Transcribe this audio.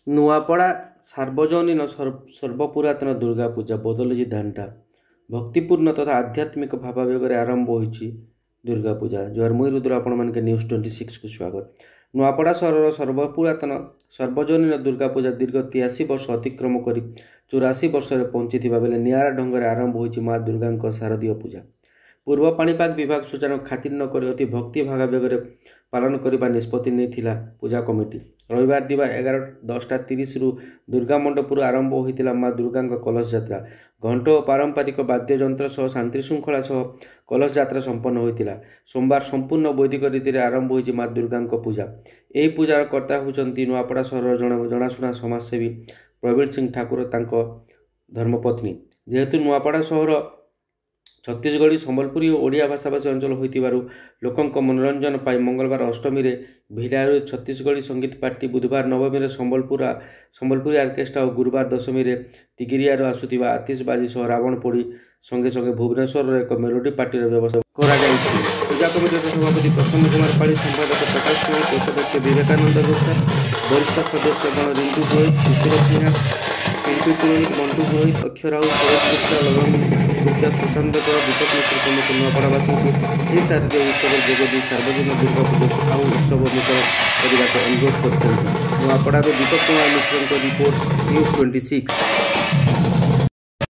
नुआपड़ा सार्वजनीन सर्वपुरातन दुर्गा पूजा बदलुची धानटा भक्तिपूर्ण तथा आध्यात्मिक भावावेग आरंभ होइछि दुर्गा पूजा। जोहार मुई रुद्र आपण मानके न्यूज 26 को स्वागत। नुआपड़ा सहर सर्वपुरातन सार्वजनीन दुर्गा पूजा दीर्घ 83 वर्ष अतिक्रम कर 84 वर्ष पहुंची बेले निआरा ढंग आरंभ होइछि माँ दुर्गा शारदीय पूजा। पूर्व पाणीपाग विभाग सूचना खातिर नक अति भक्ति भावावेग पालन करने निष्पत्ति नहीं पूजा कमिटी। रविवार दिन 10:30 दुर्गा मंडपुर आरंभ होता माँ दुर्गा कलश यात्रा घंट और पारंपरिक वाद्ययंत्र सह शांति श्रृंखला सह कलश यात्रा संपन्न होता। सोमवार संपूर्ण वैदिक रीति आरंभ हो माँ दुर्गा पूजा। यही पूजार कर्ता होती नुआपड़ा सहर जनाशुना समाजसेवी प्रवीण सिंह ठाकुर धर्मपत्नी। जेहेतु नुआपड़ा सहर छत्तीसगढ़ी संबलपुरी और ओडिया भाषाभाषी अंचल होकर मनोरंजन पाई मंगलवार अष्टमी में भिड़ारू छत्तीसगढ़ी संगीत पार्टी, बुधवार नवमी में संबलपुरी आर्केस्ट्रा और गुरुवार दशमी में तिगिरियार आसुवा आतिशबाजी सह रावण पोड़ी संगे संगे भुवनेश्वर एक मेलोडी पार्टी व्यवस्था कर पूजा कमिटी सभापति प्रसन्न कुमार पाड़ी, संपादक प्रकाश नायक, कोषाध्यक्ष विवेकानंद गुप्ता, वरिष्ठ सदस्यगण रिंटू पुरोहित, किशोर सिन्हा, पिंटू पुरोहित, मंटू पुरोहित, अक्षय राउत, सुरेश गुप्ता, लगन गुप्ता, सुशांत कौर, दीपक मिश्र प्रमुख नुआपड़ावासी को यह शारदीय उत्सव जोगदी सार्वजनिक दुर्गा पूजा आउ उत्सव मुखर करने को अनुरोध करते। नुआपड़ार दीपक कुमार मिश्र रिपोर्ट न्यूज 26।